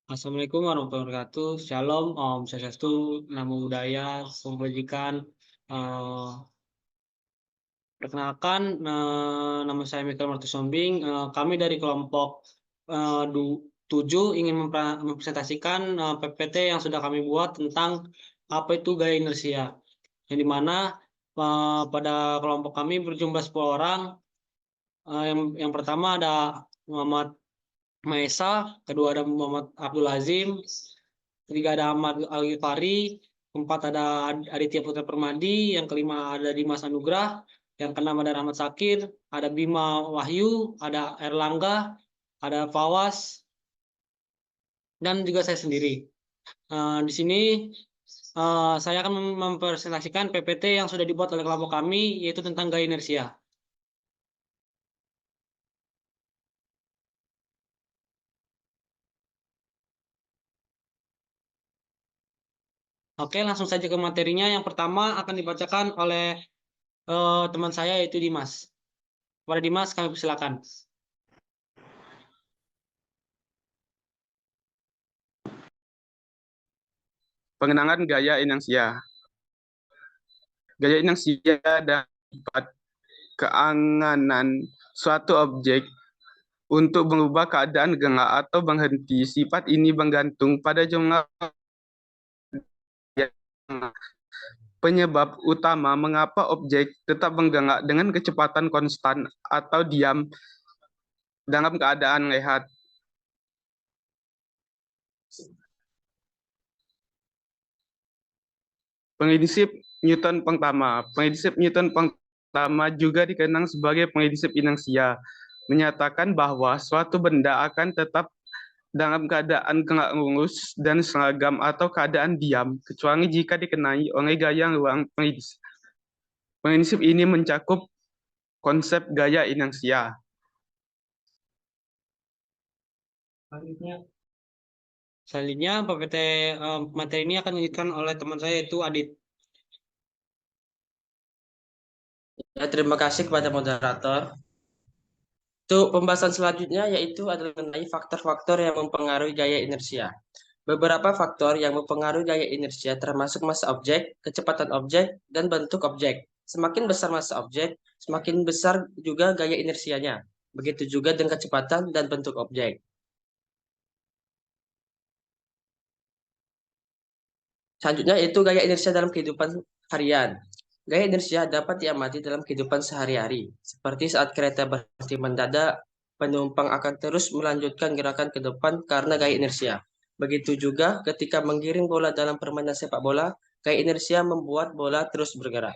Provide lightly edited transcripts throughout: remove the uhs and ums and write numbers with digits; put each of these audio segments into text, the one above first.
Assalamualaikum warahmatullahi wabarakatuh. Shalom, Om Swastiastu, Namo Buddhaya, Salam Kebajikan. Eh, Perkenalkan, nama saya Michael Martusombing. Kami dari kelompok 7 ingin mempresentasikan PPT yang sudah kami buat tentang apa itu gaya inersia. Yang dimana pada kelompok kami berjumlah 10 orang. Yang pertama ada Muhammad Maesa, kedua ada Muhammad Abdul Azim, ketiga ada Ahmad Al-Ghifari, keempat ada Aditya Putra Permadi, yang kelima ada Dimas Anugrah, yang keenam ada Rahmat Sakir, ada Bima Wahyu, ada Erlangga, ada Fawas, dan juga saya sendiri. Di sini saya akan mempresentasikan PPT yang sudah dibuat oleh kelompok kami, yaitu tentang gaya inersia. Oke, langsung saja ke materinya. Yang pertama akan dibacakan oleh teman saya, yaitu Dimas. Kepada Dimas, kami persilakan. Pengenangan gaya inersia. Gaya inersia dapat keanganan suatu objek untuk mengubah keadaan gerak atau berhenti. Sifat ini bergantung pada jumlah penyebab utama mengapa objek tetap bergerak dengan kecepatan konstan atau diam dalam keadaan rehat. Prinsip Newton pertama. Prinsip Newton pertama juga dikenal sebagai prinsip inersia, menyatakan bahwa suatu benda akan tetap dalam keadaan gerak lurus dan seragam atau keadaan diam, kecuali jika dikenai oleh gaya ruang prinsip. Prinsip ini mencakup konsep gaya inersia. Selanjutnya, PPT materi ini akan dilanjutkan oleh teman saya, yaitu Adit. Ya, terima kasih kepada moderator. Untuk pembahasan selanjutnya yaitu adalah mengenai faktor-faktor yang mempengaruhi gaya inersia. Beberapa faktor yang mempengaruhi gaya inersia termasuk massa objek, kecepatan objek, dan bentuk objek. Semakin besar massa objek, semakin besar juga gaya inersianya. Begitu juga dengan kecepatan dan bentuk objek. Selanjutnya itu gaya inersia dalam kehidupan harian. Gaya inersia dapat diamati dalam kehidupan sehari-hari, seperti saat kereta berhenti mendadak, penumpang akan terus melanjutkan gerakan ke depan karena gaya inersia. Begitu juga ketika menggiring bola dalam permainan sepak bola, gaya inersia membuat bola terus bergerak.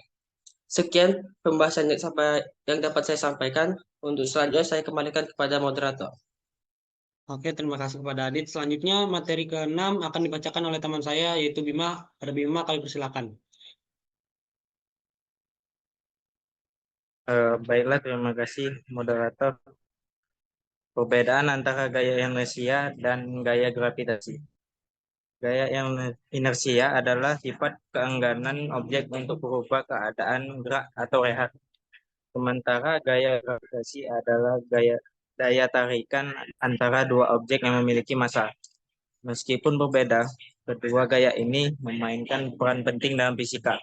Sekian pembahasan yang dapat saya sampaikan. Untuk selanjutnya saya kembalikan kepada moderator. Oke, terima kasih kepada Adit. Selanjutnya, materi ke-6 akan dibacakan oleh teman saya, yaitu Bima. Pada Bima, kami persilakan. Baiklah, terima kasih moderator. Perbedaan antara gaya inersia dan gaya gravitasi. Gaya inersia adalah sifat keengganan objek untuk berubah keadaan gerak atau rehat. Sementara gaya gravitasi adalah daya tarikan antara dua objek yang memiliki massa. Meskipun berbeda, kedua gaya ini memainkan peran penting dalam fisika.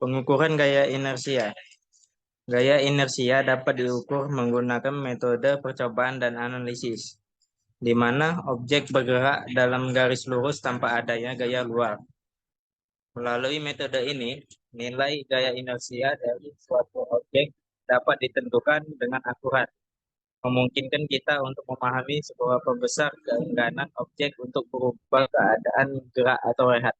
Pengukuran gaya inersia. Gaya inersia dapat diukur menggunakan metode percobaan dan analisis, di mana objek bergerak dalam garis lurus tanpa adanya gaya luar. Melalui metode ini, nilai gaya inersia dari suatu objek dapat ditentukan dengan akurat, memungkinkan kita untuk memahami seberapa besar keengganan objek untuk berubah keadaan gerak atau rehat.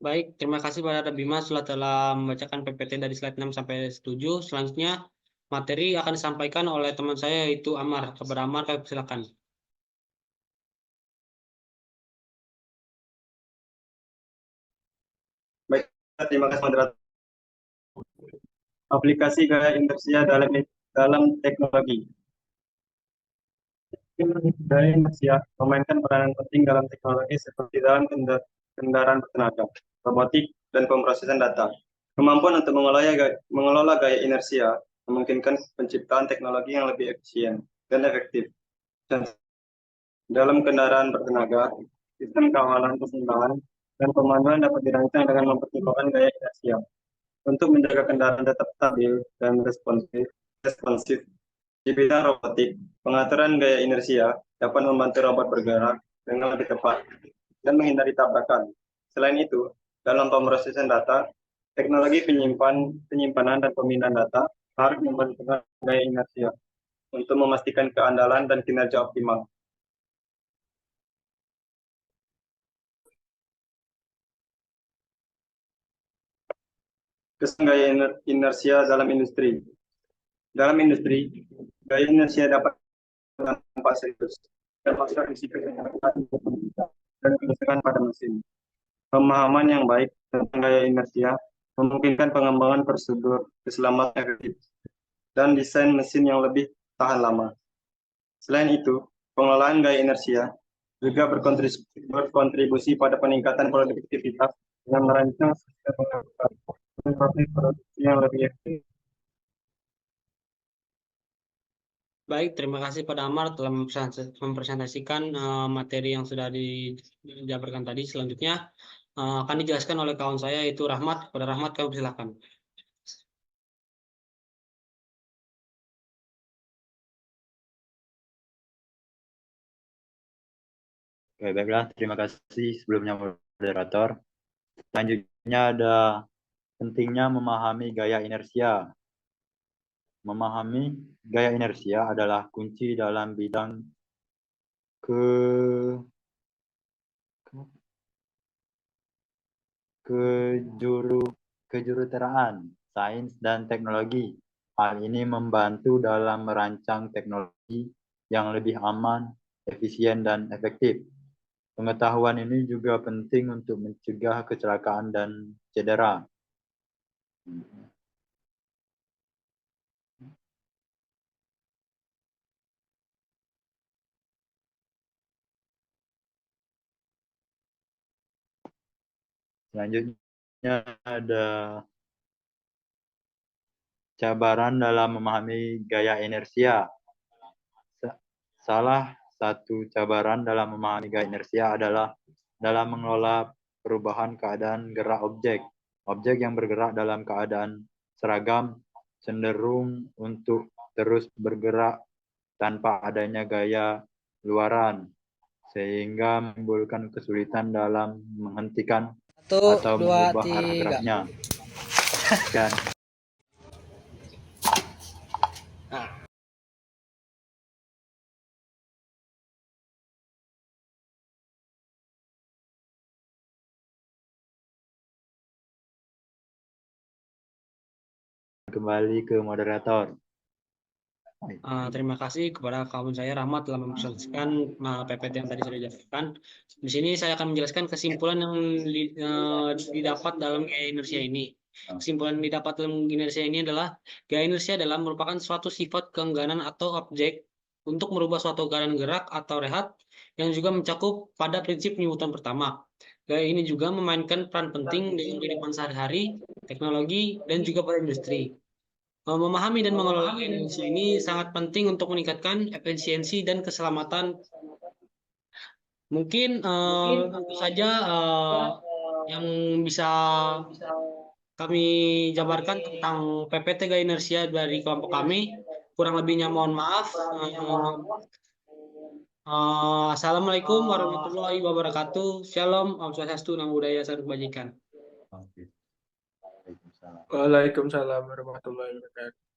Baik, terima kasih kepada Bima telah membacakan PPT dari slide 6 sampai 7. Selanjutnya, materi akan disampaikan oleh teman saya, yaitu Amar. Kepada Amar, kami persilakan. Baik, terima kasih moderator. Aplikasi gaya inersia dalam teknologi. Gaya inersia memainkan peranan penting dalam teknologi seperti dalam kendaraan bertenaga, robotik, dan pemrosesan data. Kemampuan untuk mengelola gaya inersia memungkinkan penciptaan teknologi yang lebih efisien dan efektif. Dalam kendaraan bertenaga, sistem kawalan keseimbangan dan pemanduan dapat dirancang dengan mempertimbangkan gaya inersia untuk menjaga kendaraan tetap stabil dan responsif. Di bidang robotik, pengaturan gaya inersia dapat membantu robot bergerak dengan lebih tepat dan menghindari tabrakan. Selain itu, dalam pemrosesan data, teknologi penyimpanan dan pemindahan data harus mempertimbangkan gaya inersia untuk memastikan keandalan dan kinerja optimal. Kesan gaya inersia dalam industri. Dalam industri, gaya inersia dapat berdampak serius, termasuk risiko kesehatan dan kerusakan pada mesin. Pemahaman yang baik tentang gaya inersia memungkinkan pengembangan prosedur keselamatan efektif dan desain mesin yang lebih tahan lama. Selain itu, pengelolaan gaya inersia juga berkontribusi pada peningkatan produktivitas dengan merancang sistem proses produksi yang lebih efektif. Baik, terima kasih pada Amar telah mempresentasikan materi yang sudah dijabarkan tadi. Selanjutnya akan dijelaskan oleh kawan saya yaitu Rahmat. Pada Rahmat, kami silakan. Oke, baiklah, terima kasih sebelumnya moderator. Selanjutnya ada pentingnya memahami gaya inersia. Memahami gaya inersia adalah kunci dalam bidang kejuruteraan, sains, dan teknologi. Hal ini membantu dalam merancang teknologi yang lebih aman, efisien, dan efektif. Pengetahuan ini juga penting untuk mencegah kecelakaan dan cedera. Selanjutnya ada cabaran dalam memahami gaya inersia. Salah satu cabaran dalam memahami gaya inersia adalah dalam mengelola perubahan keadaan gerak objek. Objek yang bergerak dalam keadaan seragam cenderung untuk terus bergerak tanpa adanya gaya luaran, sehingga menimbulkan kesulitan dalam menghentikan atau mengubah arah geraknya. Dan kembali ke moderator. Terima kasih kepada kawan saya Rahmat telah mempresentasikan PPT yang tadi sudah dijelaskan. Di sini saya akan menjelaskan kesimpulan yang didapat dalam gaya inersia ini. Kesimpulan yang didapat dalam inersia ini adalah gaya inersia adalah merupakan suatu sifat keengganan atau objek untuk merubah suatu keadaan gerak atau rehat yang juga mencakup pada prinsip Newton pertama. Gaya ini juga memainkan peran penting dalam kehidupan sehari-hari, teknologi, dan juga pada industri. Memahami dan mengelola inersia ini sangat penting untuk meningkatkan efisiensi dan keselamatan. Mungkin itu saja yang bisa kami jabarkan tentang PPT gaya inersia dari kelompok kami. Kurang lebihnya mohon maaf. Assalamualaikum warahmatullahi wabarakatuh. Shalom, Om Swastiastu, Namo Buddhaya, Salam Kebajikan. Waalaikumsalam. Waalaikumsalam warahmatullahi wabarakatuh.